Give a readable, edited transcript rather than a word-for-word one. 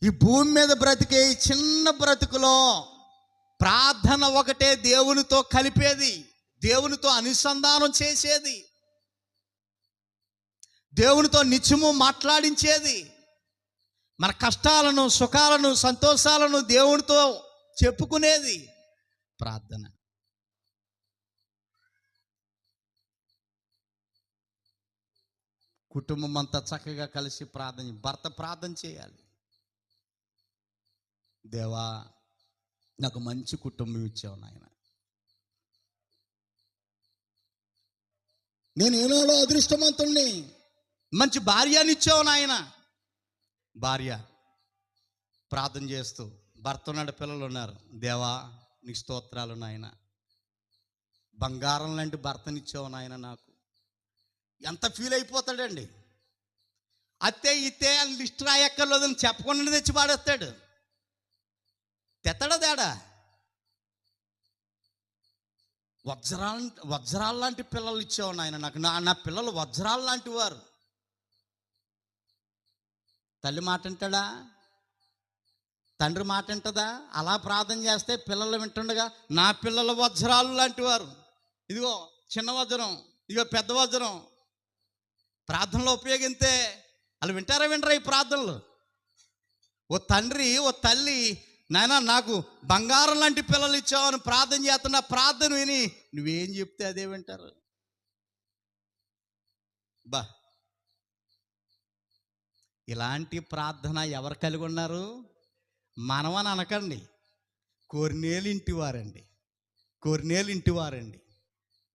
ఈ భూమి మీద బ్రతికే ఈ చిన్న బ్రతుకులో ప్రార్థన ఒకటే దేవునితో కలిపేది, దేవునితో అనుసంధానం చేసేది, దేవునితో నిత్యము మాట్లాడించేది. మన కష్టాలను, సుఖాలను, సంతోషాలను దేవునితో చెప్పుకునేది ప్రార్థన. కుటుంబం అంతా చక్కగా కలిసి భర్త ప్రార్థన చేయాలి. దేవా, నాకు మంచి కుటుంబం ఇచ్చావు నాయన, నేను ఏనాడో అదృష్టవంతుణ్ణి, మంచి భార్యనిచ్చావు నాయన. భార్య ప్రార్థన చేస్తూ, భర్త ఉన్నాడు, పిల్లలు ఉన్నారు, దేవా నీ స్తోత్రాలు నాయన, బంగారం లాంటి భర్తనిచ్చావు నాయన. నాకు ఎంత ఫీల్ అయిపోతాడండి. అత్తే ఇత్తే అని లిస్ట్ రాయక్కర్లేదని చెప్పకుండా తెచ్చి పాడేస్తాడు. తెత్తడా తేడా? వజ్రాలు లాంటి పిల్లలు ఇచ్చావు నాయన నాకు, నా పిల్లలు వజ్రాలు లాంటి వారు. తల్లి మాట వింటాడా? తండ్రి మాట వింటదా? అలా ప్రార్థన చేస్తే పిల్లలు వింటుండగా, నా పిల్లలు వజ్రాలు లాంటి వారు, ఇదిగో చిన్న వజ్రం, ఇదిగో పెద్ద వజ్రం. ప్రార్థనలో ఉపయోగిస్తే వాళ్ళు వింటారా ఈ ప్రార్థనలు? ఓ తండ్రి, ఓ తల్లి, నాయన నాకు బంగారం లాంటి పిల్లలు ఇచ్చావు అని ప్రార్థన చేస్తున్న ప్రార్థన విని నువ్వేం చెప్తే అదే వింటారు. ఇలాంటి ప్రార్థన ఎవరు కలిగి ఉన్నారు? మనమని అనకండి, కొర్నేలు ఇంటివారండి.